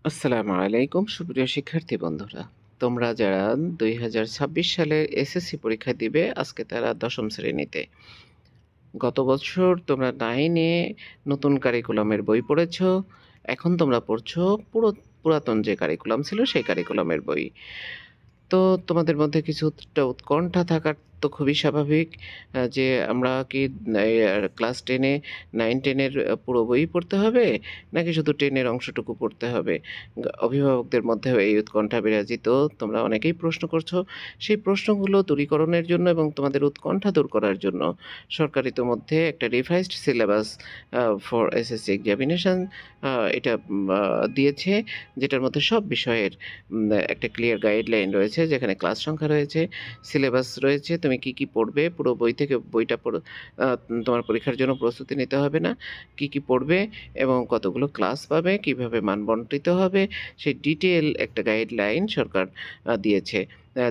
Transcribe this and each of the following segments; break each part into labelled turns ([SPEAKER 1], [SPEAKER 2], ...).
[SPEAKER 1] আসসালামু আলাইকুম সুপ্রিয় শিক্ষার্থী বন্ধুরা। তোমরা যারা ২০২৬ সালের এসএসসি পরীক্ষা দিবে আজকে তারা ১০ম শ্রেণীতে। গত বছর তোমরা 9 এ নতুন কারিকুলামের বই পড়েছ। এখন তোমরা পড়ছো পুরাতন যে কারিকুলাম ছিল সেই কারিকুলামের বই। তো তোমাদের মধ্যে কিছুটা উৎকণ্ঠা থাকার তো খুবই স্বাভাবিক। যে আমরা কি ক্লাস 10 এ 9-10 এর পুরো বই পড়তে হবে? নাকি শুধু 10 এর অংশটুকু পড়তে হবে? অভিভাবকদের মধ্যেও এই উৎকণ্ঠা বিরাজিত। তোমরা অনেকেই প্রশ্ন করছো। সেই প্রশ্নগুলো দূরীকরণের জন্য এবং তোমাদের উৎকণ্ঠা দূর করার জন্য সরকার ইতোমধ্যে একটা revised syllabus for SSC examination এটা দিয়েছে, যেটার মধ্যে সব বিষয়ের একটা ক্লিয়ার গাইডলাইন রয়েছে, যেখানে ক্লাস সংখ্যা রয়েছে, সিলেবাস রয়েছে, তুমি কি পড়বে, পুরো বই থেকে বইটা পড়ে তোমার পরীক্ষার জন্য প্রস্তুতি নিতে হবে না, কি পড়বে এবং কতগুলো ক্লাস পাবে, কিভাবে মান বন্টিত হবে, সেই ডিটেল একটা গাইডলাইন সরকার দিয়েছে,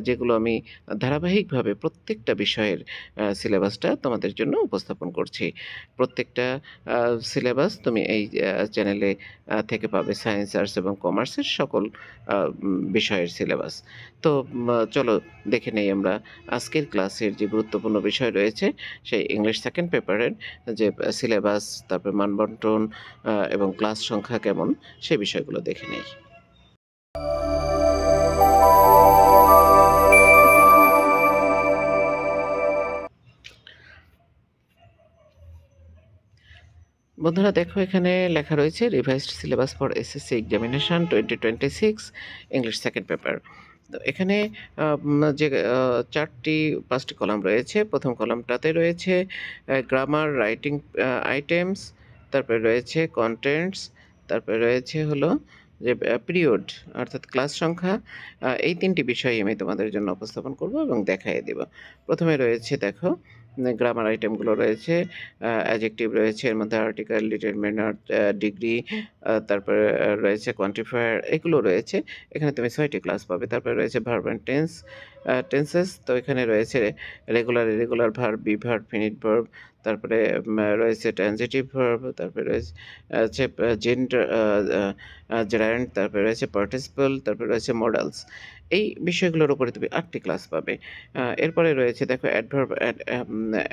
[SPEAKER 1] যেগুলো আমি ধারাবাহিকভাবে প্রত্যেকটা বিষয়ের সিলেবাসটা তোমাদের জন্য উপস্থাপন করছি। প্রত্যেকটা সিলেবাস তুমি এই চ্যানেলে থেকে পাবে, সায়েন্স, আর্টস এবং কমার্সের সকল বিষয়ের সিলেবাস। তো চলো দেখে নেই আমরা আজকের ক্লাসের যে গুরুত্বপূর্ণ বিষয় রয়েছে, সেই ইংলিশ সেকেন্ড পেপারের যে সিলেবাস, তারপরে মানবন্টন এবং ক্লাস সংখ্যা কেমন, সেই বিষয়গুলো দেখে নেই। বন্ধুরা দেখো, এখানে লেখা রয়েছে revised syllabus for SSC examination 2026 English second paper. তো এখানে যে 5টি কলাম রয়েছে। প্রথম কলামটাতে রয়েছে গ্রামার, রাইটিং আইটেমস, তারপরে রয়েছে কন্টেন্টস, তারপরে রয়েছে হলো যে পিরিয়ড অর্থাৎ ক্লাস সংখ্যা। এই 3টি বিষয় আমি তোমাদের জন্য উপস্থাপন করব এবং দেখাইয়ে দেব। প্রথমে রয়েছে দেখো গ্রামার আইটেমগুলো রয়েছে, অ্যাডজেক্টিভ রয়েছে, এর মধ্যে আর্টিকেল, ডিটারমিনার, ডিগ্রি, তারপরে রয়েছে কোয়ান্টিফায়ার, এগুলো রয়েছে। এখানে তুমি 6টি ক্লাস পাবে। তারপরে রয়েছে ভার্ব অ্যান্ড টেন্সেস। তো এখানে রয়েছে regular, irregular verb, be verb, finite verb, তারপরে রয়েছে ট্রানজিটিভ ভার্ব, তারপরে রয়েছে জেন্ডার, জেরান্ড, তারপরে রয়েছে পার্টিসিপল, তারপরে রয়েছে মডেলস। এই বিষয়গুলোর উপরে তুমি 8টি ক্লাস পাবে। এরপরে রয়েছে দেখো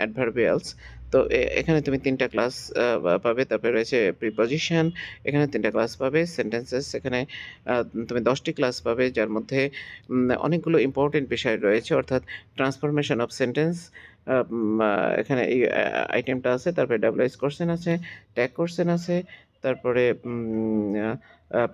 [SPEAKER 1] অ্যাডভার্বিয়ালস। তো এখানে তুমি 3টা ক্লাস পাবে। তারপরে রয়েছে প্রিপজিশন, এখানে 3টা ক্লাস পাবে। সেন্টেন্সেস, এখানে তুমি 10টি ক্লাস পাবে, যার মধ্যে অনেকগুলো ইম্পর্টেন্ট বিষয় রয়েছে, অর্থাৎ ট্রান্সফরমেশন অফ সেন্টেন্স, এখানে এই আইটেমটা আছে। তারপরে ডাবলএস কোশ্চেন আছে, ট্যাগ কোশ্চেন আছে, তারপরে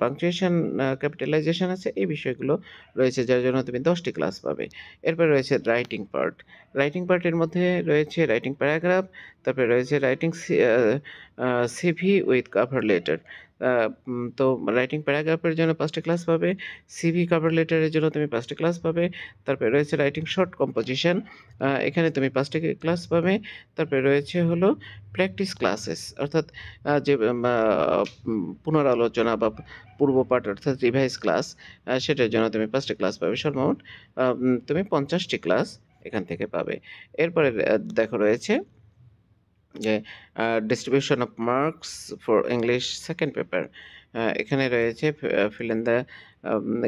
[SPEAKER 1] পাংচুয়েশন, ক্যাপিটালাইজেশন আছে। এই বিষয়গুলো রয়েছে, যার জন্য তুমি 10টি ক্লাস পাবে। এরপরে রয়েছে রাইটিং পার্ট। রাইটিং পার্টের মধ্যে রয়েছে রাইটিং প্যারাগ্রাফ, তারপরে রয়েছে writing CV with cover letter. তো রাইটিং প্যারাগ্রাফের জন্য 5টি ক্লাস পাবে, সিভি কভার লেটারের জন্য তুমি 5টি ক্লাস পাবে। তারপরে রয়েছে রাইটিং শর্ট কম্পোজিশন, এখানে তুমি 5টি ক্লাস পাবে। তারপরে রয়েছে হলো প্র্যাকটিস ক্লাসেস, অর্থাৎ যে পুনরালোচনা বা পূর্বপাঠ অর্থাৎ রিভাইজ ক্লাস, সেটার জন্য তুমি 5টি ক্লাস পাবে। সর্বমোট তুমি 50টি ক্লাস এখান থেকে পাবে। এরপরে দেখো রয়েছে যে distribution of marks for English second paper. এখানে রয়েছে fill in the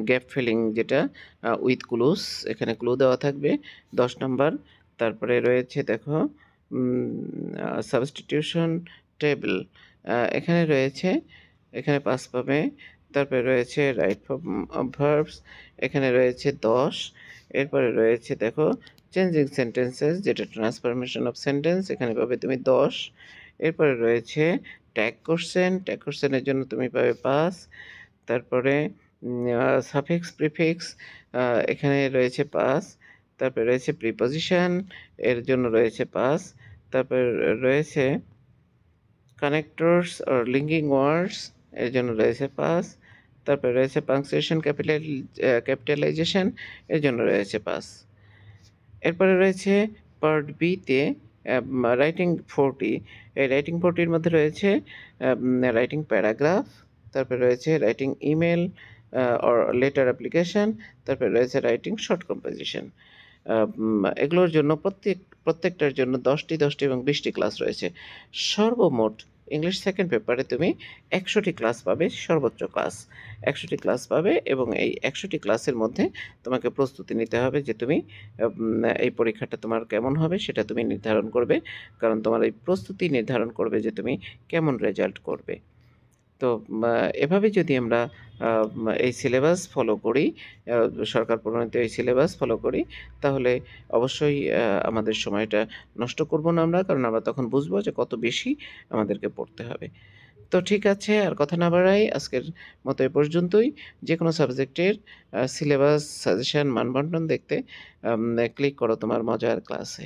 [SPEAKER 1] gap filling, যেটা উইথ ক্লুজ, এখানে ক্লু দেওয়া থাকবে 10 নম্বর। তারপরে রয়েছে দেখো সাবস্টিটিউশন টেবিল, এখানে রয়েছে, এখানে 5 পাবে। তারপরে রয়েছে রাইট ভার্বস, এখানে রয়েছে 10। এরপরে রয়েছে দেখো চেঞ্জিং সেন্টেন্সেস, যেটা ট্রান্সফরমেশন অফ সেন্টেন্স, এখানে পাবে তুমি 10। এরপরে রয়েছে ট্যাগ কোশ্চেন, ট্যাগ কোশ্চেনের জন্য তুমি পাবে 5। তারপরে সাফিক্স প্রিফিক্স, এখানে রয়েছে 5। তারপরে রয়েছে প্রিপজিশন, এর জন্য রয়েছে 5। তারপরে রয়েছে কানেক্টরস অর লিঙ্কিং ওয়ার্ডস, এর জন্য রয়েছে 5। তারপরে রয়েছে পাংচুয়েশন ক্যাপিটালাইজেশন, এর জন্য রয়েছে 5। এরপরে রয়েছে পার্ট বিতে রাইটিং 40। এই রাইটিং 40-র মধ্যে রয়েছে রাইটিং প্যারাগ্রাফ, তারপরে রয়েছে writing email or letter application, তারপরে রয়েছে রাইটিং শর্ট কম্পোজিশন। এগুলোর জন্য প্রত্যেকটার জন্য 10টি এবং 20টি ক্লাস রয়েছে। সর্বমোট ইংলিশ সেকেন্ড পেপারে তুমি ১০০টি ক্লাস পাবে, সর্বোচ্চ ক্লাস ১০০টি ক্লাস পাবে এবং এই ১০০টি ক্লাসের মধ্যে তোমাকে প্রস্তুতি নিতে হবে যে তুমি এই পরীক্ষাটা তোমার কেমন হবে সেটা তুমি নির্ধারণ করবে। কারণ তোমার এই প্রস্তুতি নির্ধারণ করবে যে তুমি কেমন রেজাল্ট করবে। তো এভাবে যদি আমরা এই সিলেবাস ফলো করি, আ সরকার প্রণীত এই সিলেবাস ফলো করি, তাহলে অবশ্যই আমাদের সময়টা নষ্ট করব না আমরা। কারণ আমরা তখন বুঝবো যে কত বেশি আমাদেরকে পড়তে হবে। তো ঠিক আছে, আর কথা না বাড়াই, আজকের মতো এ পর্যন্তই। যেকোনো সাবজেক্টের সিলেবাস, সাজেশন, মানবন্টন দেখতে ক্লিক করো তোমার মজার ক্লাসে।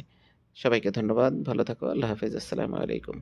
[SPEAKER 1] সবাইকে ধন্যবাদ। ভালো থাকো। আল্লাহ হাফেজ। আসসালামু আলাইকুম।